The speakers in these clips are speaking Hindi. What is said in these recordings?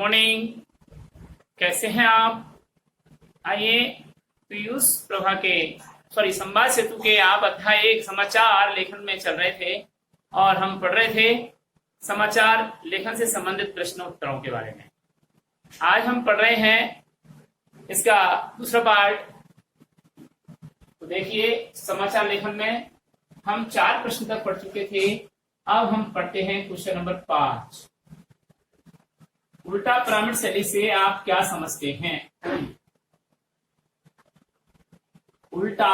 मॉर्निंग। कैसे हैं आप? आइए पीयूष प्रभा के संवाद सेतु के आप अध्याय 1 समाचार लेखन में चल रहे थे और हम पढ़ रहे थे समाचार लेखन से संबंधित प्रश्नोत्तरों के बारे में। आज हम पढ़ रहे हैं इसका दूसरा पार्ट। तो देखिए, समाचार लेखन में हम 4 प्रश्न तक पढ़ चुके थे। अब हम पढ़ते हैं क्वेश्चन नंबर 5। उल्टा पिरामिड शैली से आप क्या समझते हैं? उल्टा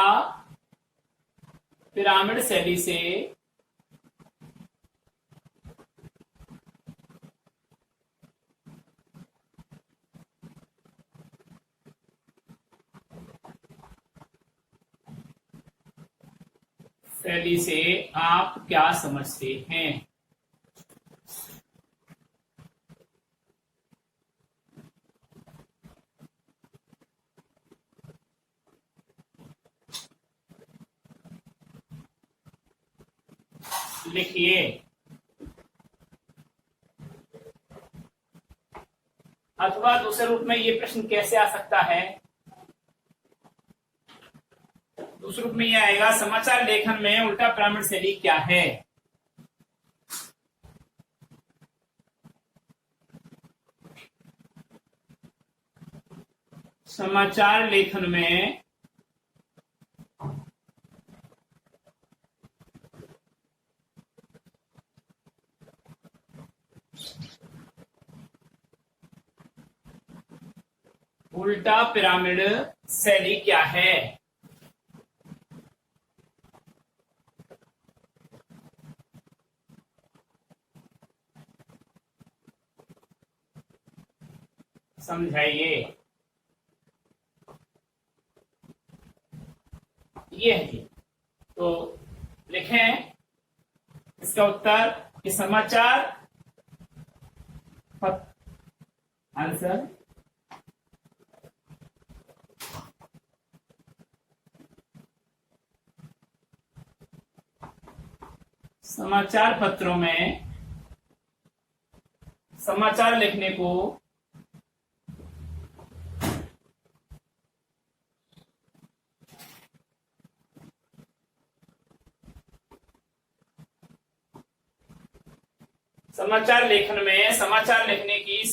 पिरामिड शैली से आप क्या समझते हैं? लिखिए। अथवा दूसरे रूप में ये प्रश्न कैसे आ सकता है? दूसरे रूप में यह आएगा, समाचार लेखन में उल्टा पिरामिड शैली क्या है? समाचार लेखन में उल्टा पिरामिड शैली क्या है? समझाइए। ये है। तो लिखें इसका उत्तर कि समाचार आंसर समाचार पत्रों में समाचार लिखने को समाचार लेखन में समाचार लिखने की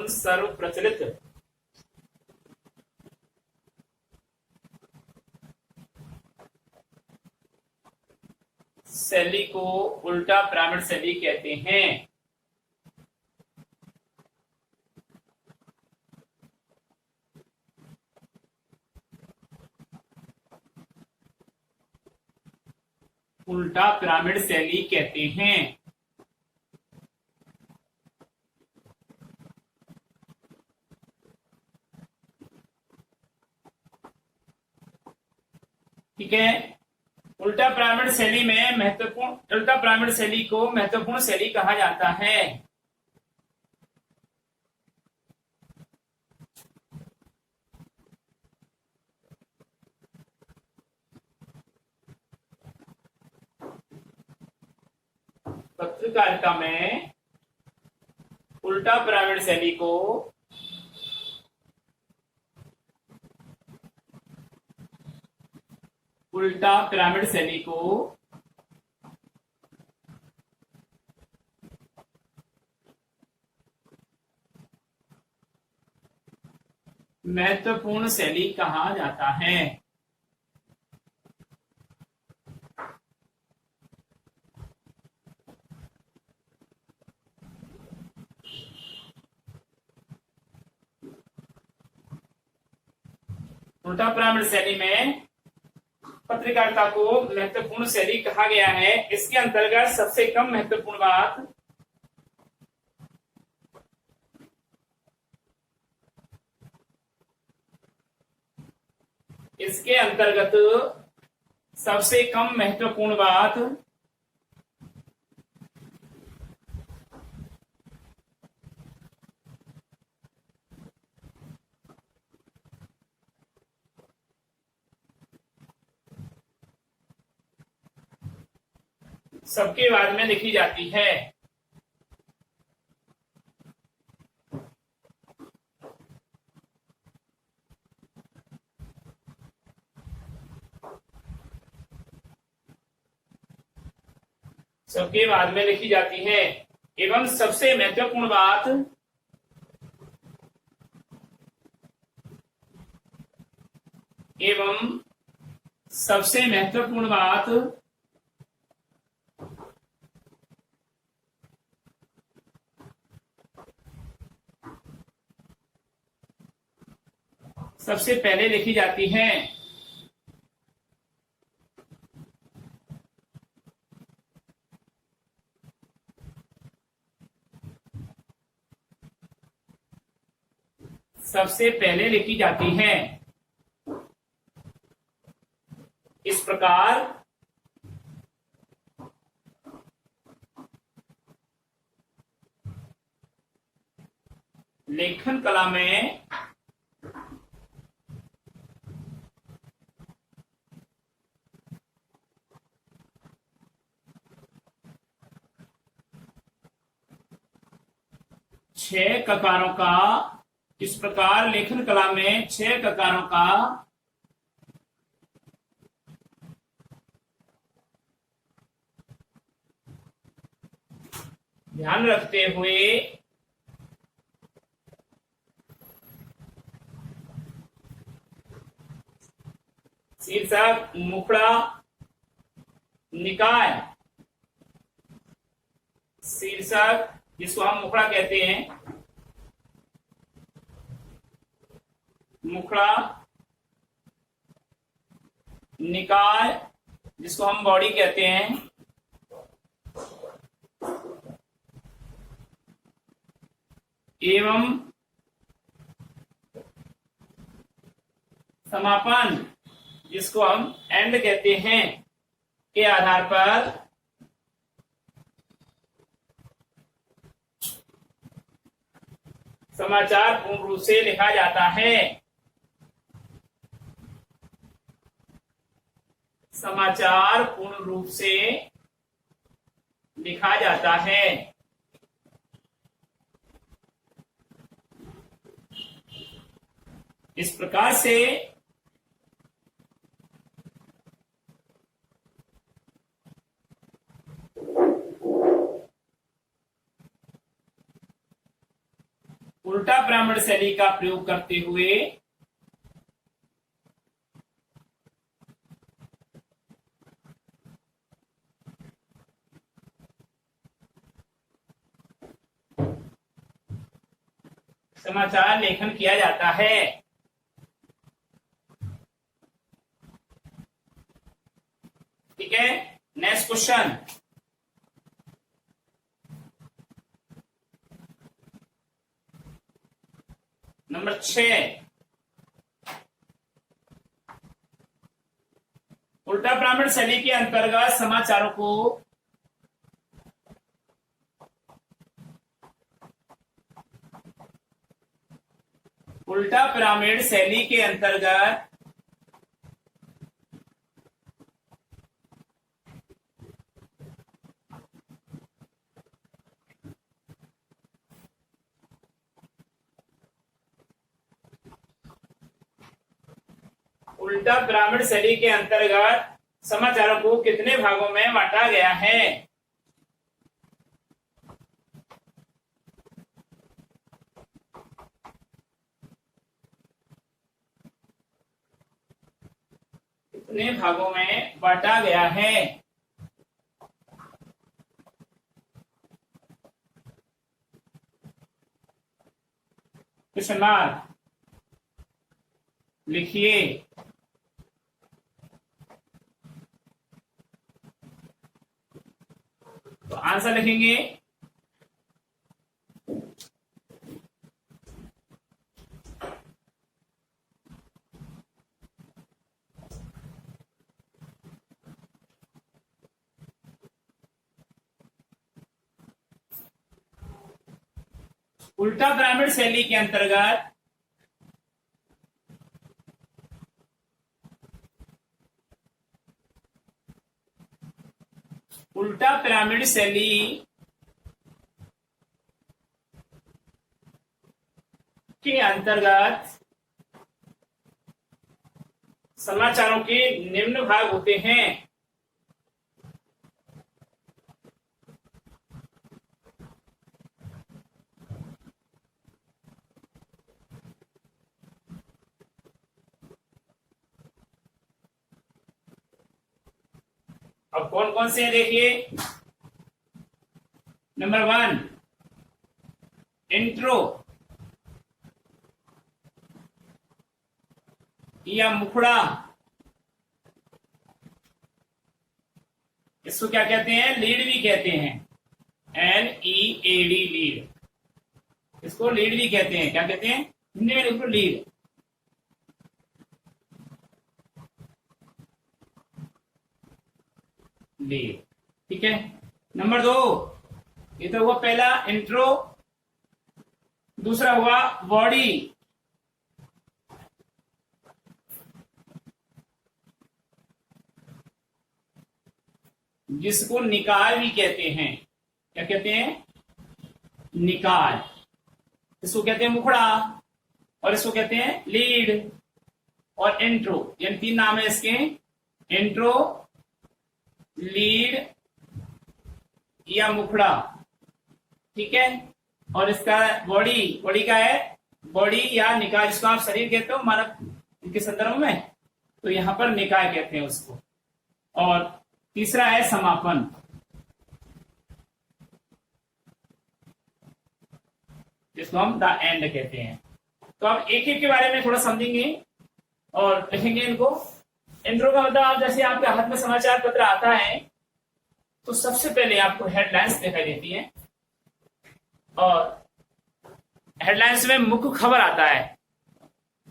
सर्वप्रचलित शैली को उल्टा पिरामिड शैली कहते हैं। उल्टा पिरामिड शैली कहते हैं। ठीक है। उल्टा पिरामिड शैली को महत्वपूर्ण शैली कहा जाता है। पत्रकारिता में उल्टा पिरामिड शैली को महत्वपूर्ण शैली कहा जाता है। उल्टा पिरामिड शैली में पत्रकारिता को महत्वपूर्ण शैली कहा गया है। इसके अंतर्गत सबसे कम महत्वपूर्ण बात सबसे कम महत्वपूर्ण बात सबके बाद में लिखी जाती है। सबके बाद में लिखी जाती है। एवं सबसे महत्वपूर्ण बात, एवं सबसे महत्वपूर्ण बात, सबसे पहले लिखी जाती है। सबसे पहले लिखी जाती है। इस प्रकार लेखन कला में छह ककारों का, इस प्रकार लेखन कला में छह ककारों का ध्यान रखते हुए शीर्षक, मुखड़ा, निकाय, शीर्षक जिसको हम मुखड़ा कहते हैं, मुखड़ा, निकाय जिसको हम बॉडी कहते हैं, एवं समापन जिसको हम एंड कहते हैं, के आधार पर समाचार पूर्ण रूप से लिखा जाता है। समाचार पूर्ण रूप से लिखा जाता है। इस प्रकार से उल्टा ब्राह्मण शैली का प्रयोग करते हुए समाचार लेखन किया जाता है। ठीक है, नेक्स्ट क्वेश्चन। नंबर 6, उल्टा ब्राह्मण शैली के अंतर्गत समाचारों को उल्टा पिरामिड शैली के अंतर्गत उल्टा पिरामिड शैली के अंतर्गत समाचारों को कितने भागों में बांटा गया है? कितने भागों में बांटा गया है? क्वेश्चन मार्क लिखिए। तो आंसर लिखेंगे उल्टा पिरामिड शैली के अंतर्गत उल्टा पिरामिड शैली के अंतर्गत समाचारों के निम्न भाग होते हैं। अब कौन कौन से हैं देखिए। नंबर 1, इंट्रो या मुखड़ा। इसको क्या कहते हैं? लीड भी कहते हैं। LEAD, lead. इसको लीड भी कहते हैं। क्या कहते हैं? हिंदी में लिखो लीड। लीड, ठीक है। नंबर 2, ये तो हुआ पहला इंट्रो। दूसरा हुआ बॉडी। जिसको निकाल भी कहते हैं। क्या कहते हैं? निकाल। इसको कहते हैं मुखड़ा और इसको कहते हैं लीड और इंट्रो। यानी 3 नाम है इसके। इंट्रो, लीड या मुखड़ा, ठीक है। और इसका बॉडी, बॉडी का है बॉडी या निकाय, जिसको आप शरीर कहते हो मानव के संदर्भ में, तो यहां पर निकाय कहते हैं उसको। और तीसरा है समापन। जिसको हम द एंड कहते हैं। तो आप एक एक के बारे में थोड़ा समझेंगे और लिखेंगे इनको। इंट्रो का मतलब, आप जैसे आपके हाथ में समाचार पत्र आता है तो सबसे पहले आपको हेडलाइंस दिखाई देती है और हेडलाइंस में मुख्य खबर आता है,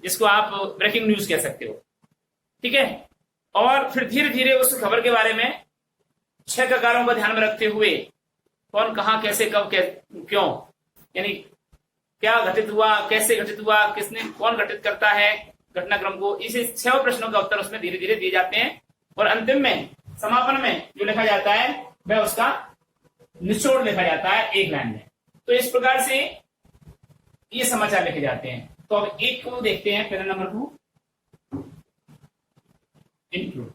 जिसको आप ब्रेकिंग न्यूज कह सकते हो, ठीक है। और फिर धीरे धीरे उस खबर के बारे में 6 ककारों को ध्यान में रखते हुए कौन, कहां, कैसे, कब, क्यों, यानी क्या घटित हुआ, कैसे घटित हुआ, किसने, कौन घटित करता है घटनाक्रम को, इसे 6 प्रश्नों का उत्तर उसमें धीरे धीरे दिए जाते हैं। और अंतिम में, समापन में जो लिखा जाता है वह उसका निचोड़ लिखा जाता है 1 लाइन में। तो इस प्रकार से ये समाचार लिखे जाते हैं। तो अब एक को देखते हैं, पहले नंबर को इंट्रो।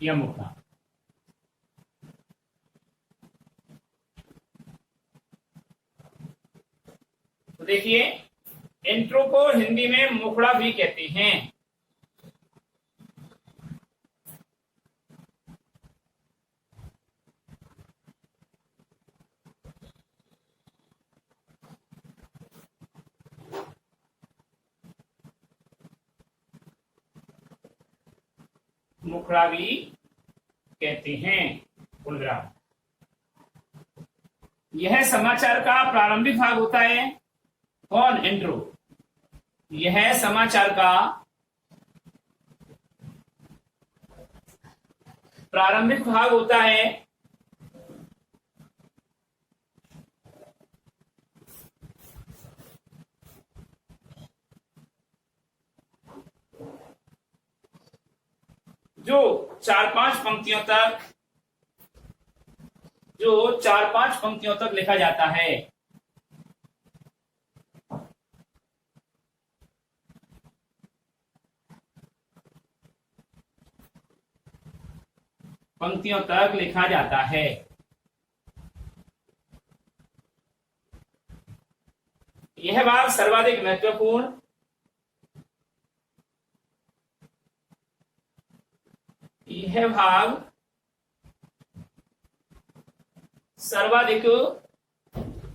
या मुखड़ा। तो देखिए, इंट्रो को हिंदी में मुखड़ा भी कहते हैं। मुखड़ा भी कहते हैं, पूर्णविराम। यह समाचार का प्रारंभिक भाग होता है। कौन? इंट्रो। यह समाचार का प्रारंभिक भाग होता है। जो 4-5 पंक्तियों तक लिखा जाता है। पंक्तियों तक लिखा जाता है। यह भाग सर्वाधिक महत्वपूर्ण, यह भाग सर्वाधिक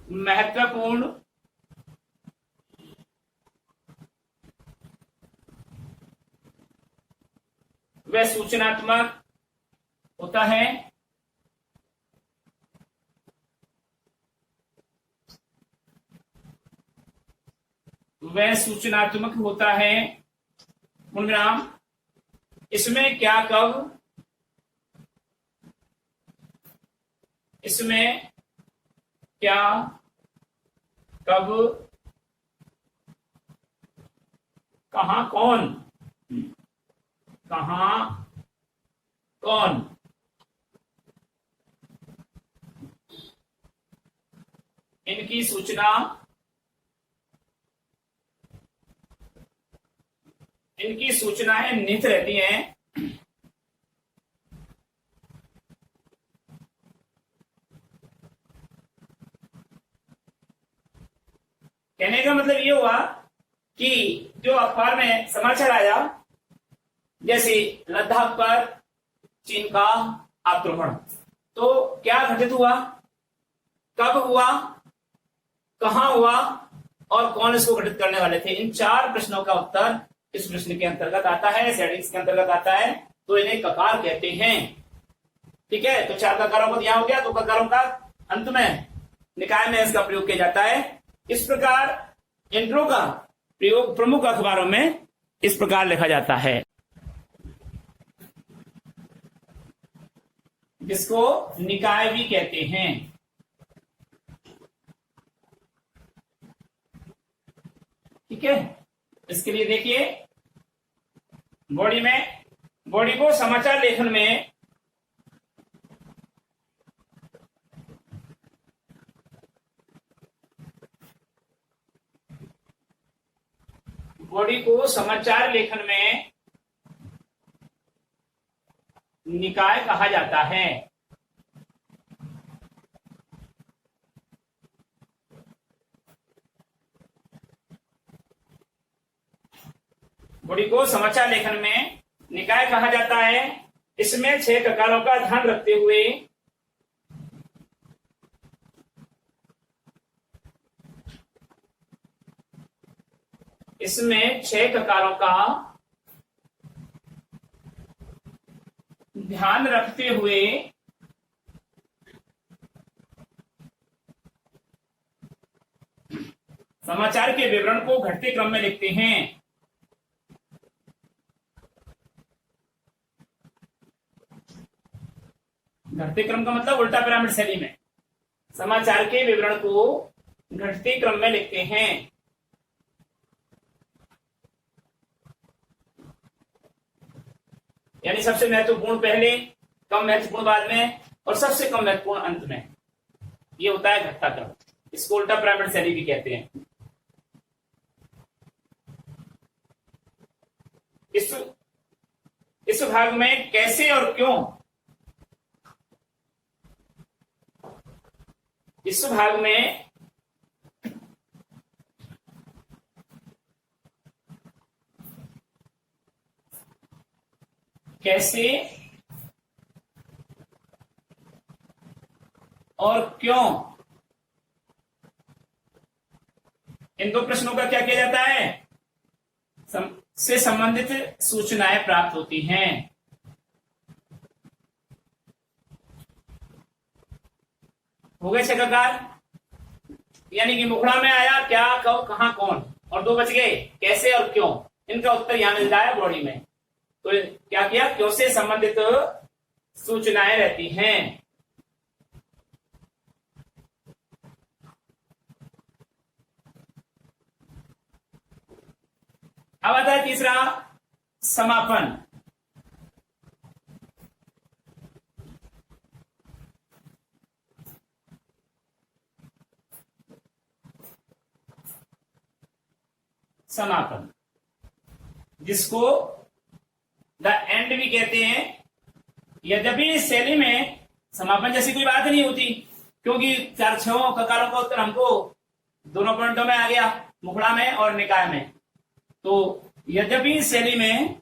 महत्वपूर्ण व सूचनात्मक होता है। वह सूचनात्मक होता है, पूर्णविराम। इसमें क्या, कब, इसमें क्या, कब, कहाँ कौन, कहाँ कौन, इनकी सूचना, इनकी सूचनाएं निहित रहती हैं। कहने का मतलब ये हुआ कि जो अखबार में समाचार आया, जैसे लद्दाख पर चीन का आक्रमण, तो क्या घटित हुआ, कब हुआ, कहां हुआ और कौन इसको घटित करने वाले थे, इन 4 प्रश्नों का उत्तर इस प्रश्न के अंतर्गत आता है, सेटिंग्स के अंतर्गत आता है, तो इन्हें ककार कहते हैं। ठीक है, तो 4 ककारों को यहां हो गया, 2 ककारों का अंत में निकाय में इसका प्रयोग किया जाता है। इस प्रकार इंट्रो का प्रयोग प्रमुख अखबारों में इस प्रकार लिखा जाता है, जिसको निकाय भी कहते हैं। ठीक है, इसके लिए देखिए बॉडी को समाचार लेखन में निकाय कहा जाता है। बॉडी को समाचार लेखन में निकाय कहा जाता है। इसमें 6 ककारों का ध्यान रखते हुए समाचार के विवरण को घटते क्रम में लिखते हैं। घटते क्रम का मतलब उल्टा पिरामिड शैली में समाचार के विवरण को घटते क्रम में लिखते हैं। यानी सबसे महत्वपूर्ण पहले, कम महत्वपूर्ण बाद में और सबसे कम महत्वपूर्ण अंत में, ये होता है घटता क्रम। इसको उल्टा पिरामिड शैली भी कहते हैं। इस भाग में कैसे और क्यों, इस भाग में कैसे और क्यों, इन 2 प्रश्नों का क्या किया जाता है, से संबंधित सूचनाएं प्राप्त होती हैं। हो गए 6 ककार, यानी कि मुखड़ा में आया क्या, कब, कहां, कौन, और 2 बच गए कैसे और क्यों। इनका उत्तर यहां मिल रहा है बॉडी में। तो क्या किया, क्यों से संबंधित सूचनाएं रहती हैं। अब आता है तीसरा, समापन। समापन, जिसको द एंड भी कहते हैं। यद्यपि इस शैली में समापन जैसी कोई बात नहीं होती, क्योंकि 4 ककारों का उत्तर हमको दोनों पॉइंटों में आ गया, मुखड़ा में और निकाय में। तो यद्यपि इस शैली में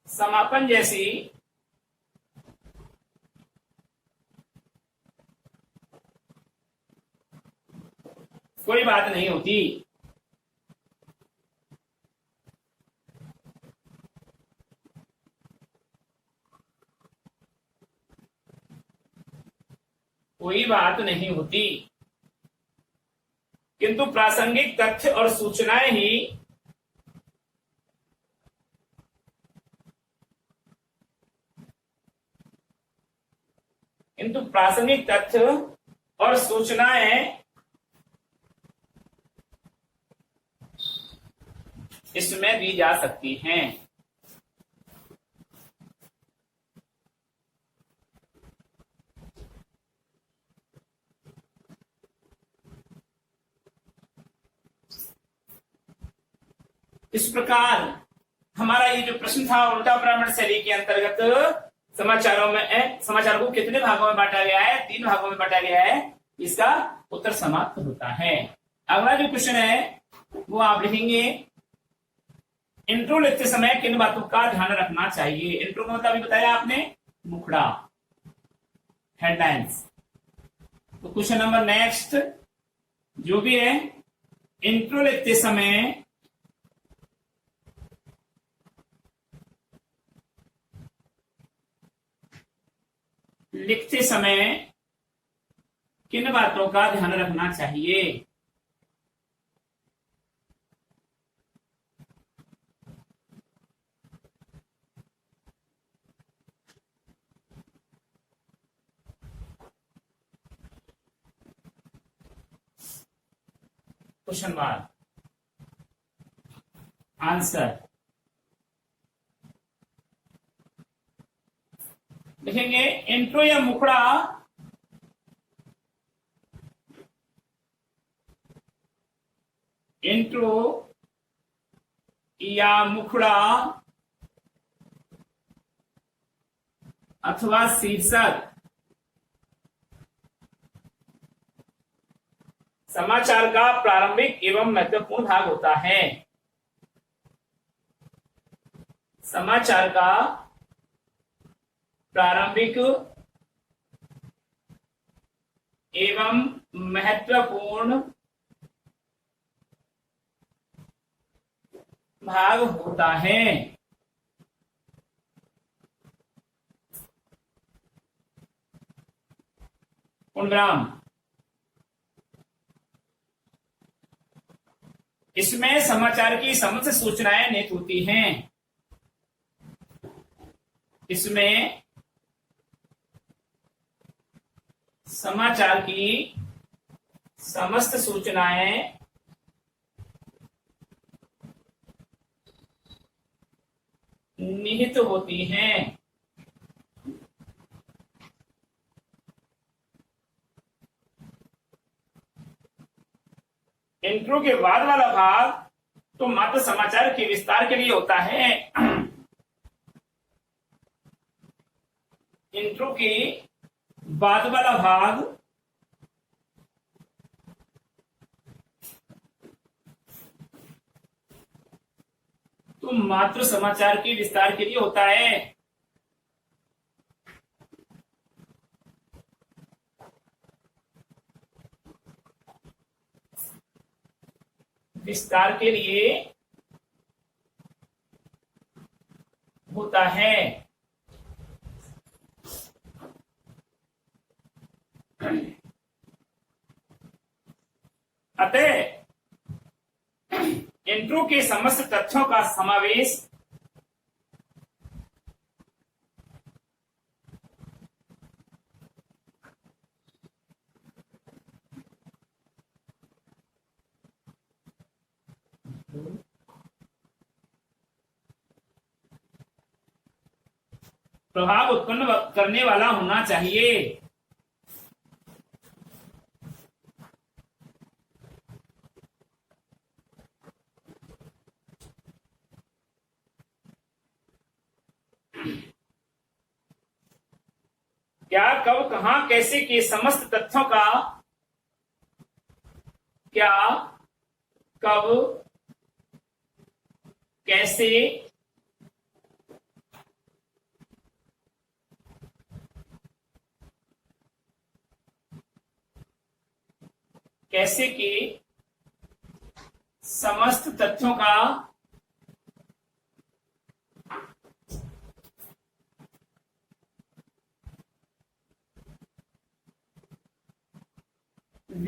समापन जैसी कोई बात नहीं होती। कोई बात नहीं होती। किंतु प्रासंगिक तथ्य और सूचनाएं ही किंतु प्रासंगिक तथ्य और सूचनाएं इसमें दी जा सकती हैं। इस प्रकार हमारा ये जो प्रश्न था उल्टा ब्राह्मण शैली के अंतर्गत समाचार को कितने भागों में बांटा गया है? 3 भागों में बांटा गया है। इसका उत्तर समाप्त होता है। अगला जो क्वेश्चन है वो आप लिखेंगे, इंट्रो लिखते समय किन बातों का ध्यान रखना चाहिए? इंट्रो का मतलब अभी बताया आपने, मुखड़ा, हेडलाइंस। तो क्वेश्चन नंबर नेक्स्ट जो भी है, इंट्रो लिखते समय किन बातों का ध्यान रखना चाहिए? क्वेश्चन मार्क आंसर लिखेंगे। इंट्रो या मुखड़ा अथवा शीर्षक समाचार का प्रारंभिक एवं महत्वपूर्ण भाग होता है। समाचार का प्रारंभिक एवं महत्वपूर्ण भाग होता है। पूर्णविराम। इसमें समाचार की समस्त सूचनाएं निहित होती हैं। इसमें समाचार की समस्त सूचनाएं निहित होती हैं। इंट्रो के बाद वाला भाग तो मात्र समाचार के विस्तार के लिए होता है। इंट्रो के बाद वाला भाग तो मात्र समाचार के विस्तार के लिए होता है। विस्तार के लिए होता है। अतः इंट्रो के समस्त तथ्यों का समावेश प्रभाव उत्पन्न करने वाला होना चाहिए। क्या, कब, कहां, कैसे के समस्त तथ्यों का क्या, कब, कैसे, कैसे के समस्त तथ्यों का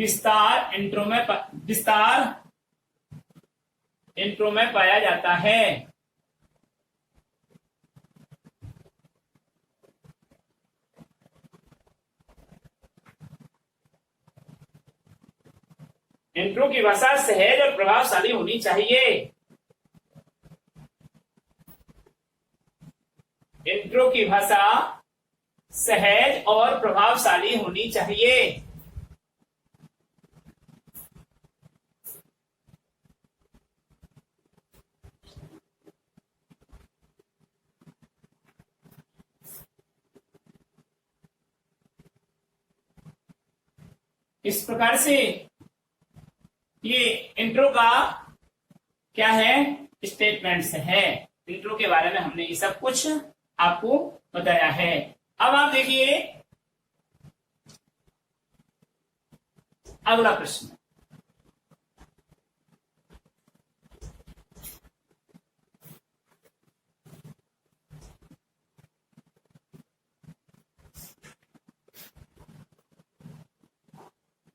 विस्तार इंट्रो में पाया जाता है। इंट्रो की भाषा सहज और प्रभावशाली होनी चाहिए। इंट्रो की भाषा सहज और प्रभावशाली होनी चाहिए। इस प्रकार से ये इंट्रो का क्या है, स्टेटमेंट्स है। इंट्रो के बारे में हमने ये सब कुछ आपको बताया है। अब आप देखिए अगला प्रश्न।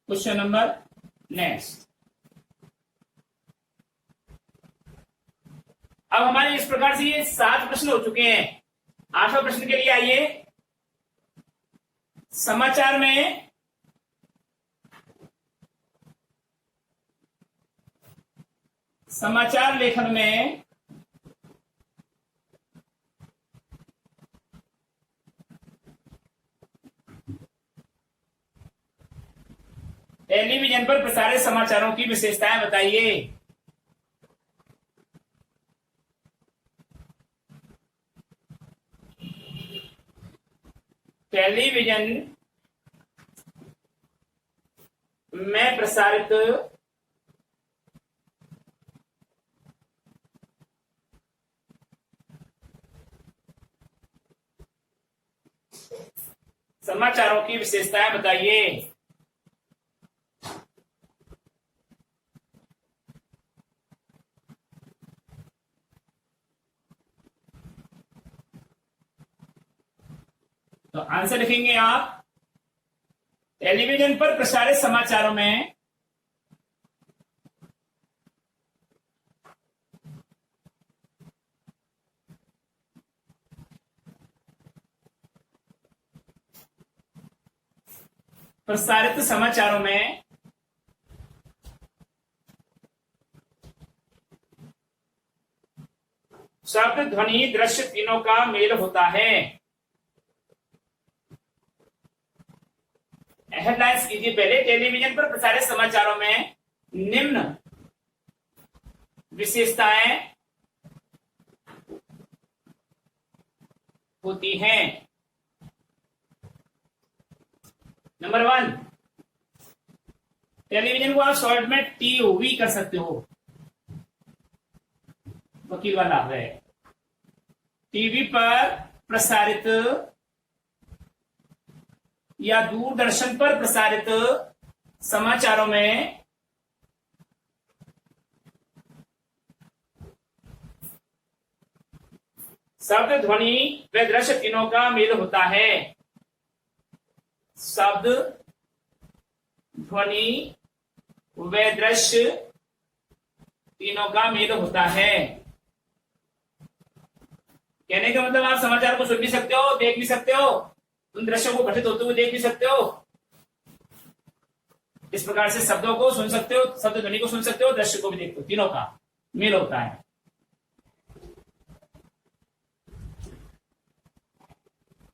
Question number next. अब हमारे इस प्रकार से ये 7 प्रश्न हो चुके हैं। 8वें प्रश्न के लिए आइए। समाचार लेखन में टेलीविजन पर प्रसारित समाचारों की विशेषताएं बताइए। टेलीविजन में प्रसारित समाचारों की विशेषताएं बताइए। तो आंसर लिखेंगे आप, टेलीविजन पर प्रसारित समाचारों में शब्द, ध्वनि, दृश्य तीनों का मेल होता है। हेडलाइंस कीजिए पहले। टेलीविजन पर प्रसारित समाचारों में निम्न विशेषताएं होती हैं। नंबर 1, टेलीविजन को आप शॉर्ट में टीवी कर सकते हो, वकील वाला है। टीवी पर प्रसारित या दूरदर्शन पर प्रसारित समाचारों में शब्द, ध्वनि व दृश्य तीनों का मेल होता है। शब्द, ध्वनि व दृश्य तीनों का मेल होता है। कहने का मतलब आप समाचार को सुन भी सकते हो, देख भी सकते हो, उन दृश्यों को घटित होते हुए देख भी सकते हो। इस प्रकार से शब्दों को सुन सकते हो, शब्द ध्वनि को सुन सकते हो, दृश्य को भी देखते हो, तीनों का मेल होता है।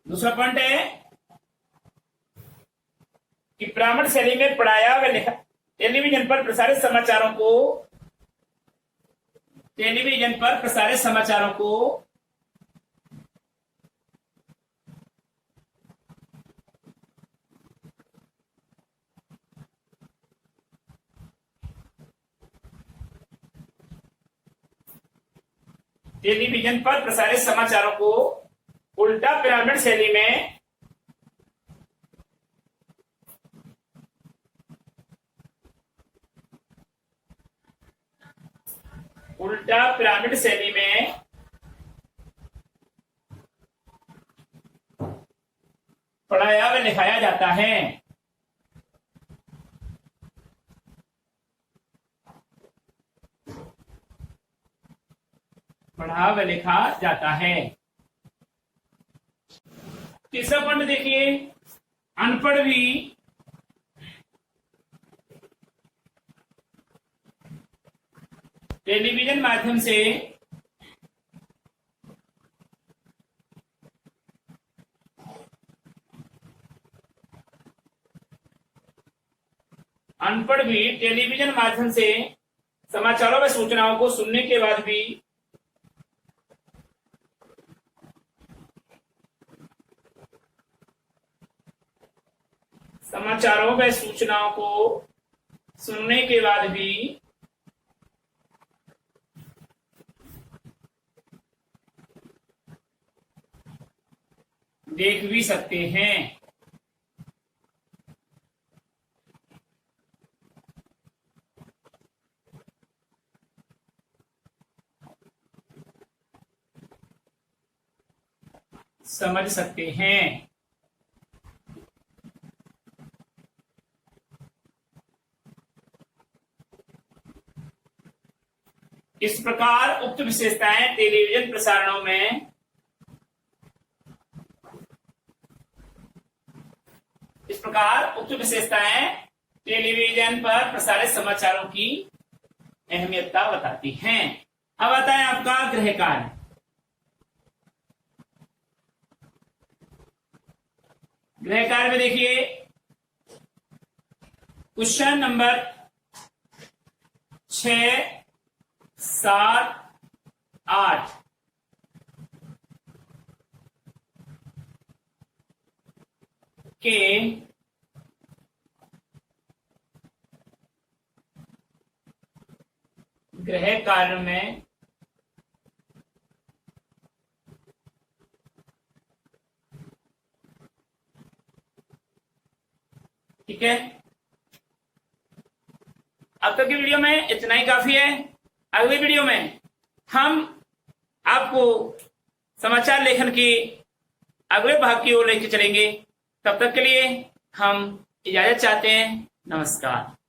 दूसरा पॉइंट है कि ब्राह्मण शैली में पढ़ाया व लिखा टेलीविजन पर प्रसारित समाचारों को उल्टा पिरामिड शैली में पढ़ाया व लिखाया जाता है। पढ़ा व लिखा जाता है। तीसरा पॉइंट देखिए, अनपढ़ भी टेलीविजन माध्यम से समाचारों व सूचनाओं को सुनने के बाद भी देख भी सकते हैं। समझ सकते हैं। इस प्रकार उक्त विशेषताएं टेलीविजन प्रसारणों में टेलीविजन पर प्रसारित समाचारों की अहमियतता बताती हैं। अब आता है आपका गृह कार्य। गृह कार्य में देखिए, क्वेश्चन नंबर 6, 7, 8 के गृह कार्य में ठीक है। अब तक की वीडियो में इतना ही काफी है। अगली वीडियो में हम आपको समाचार लेखन के अगले भाग की ओर लेकर चलेंगे। तब तक के लिए हम इजाजत चाहते हैं। नमस्कार।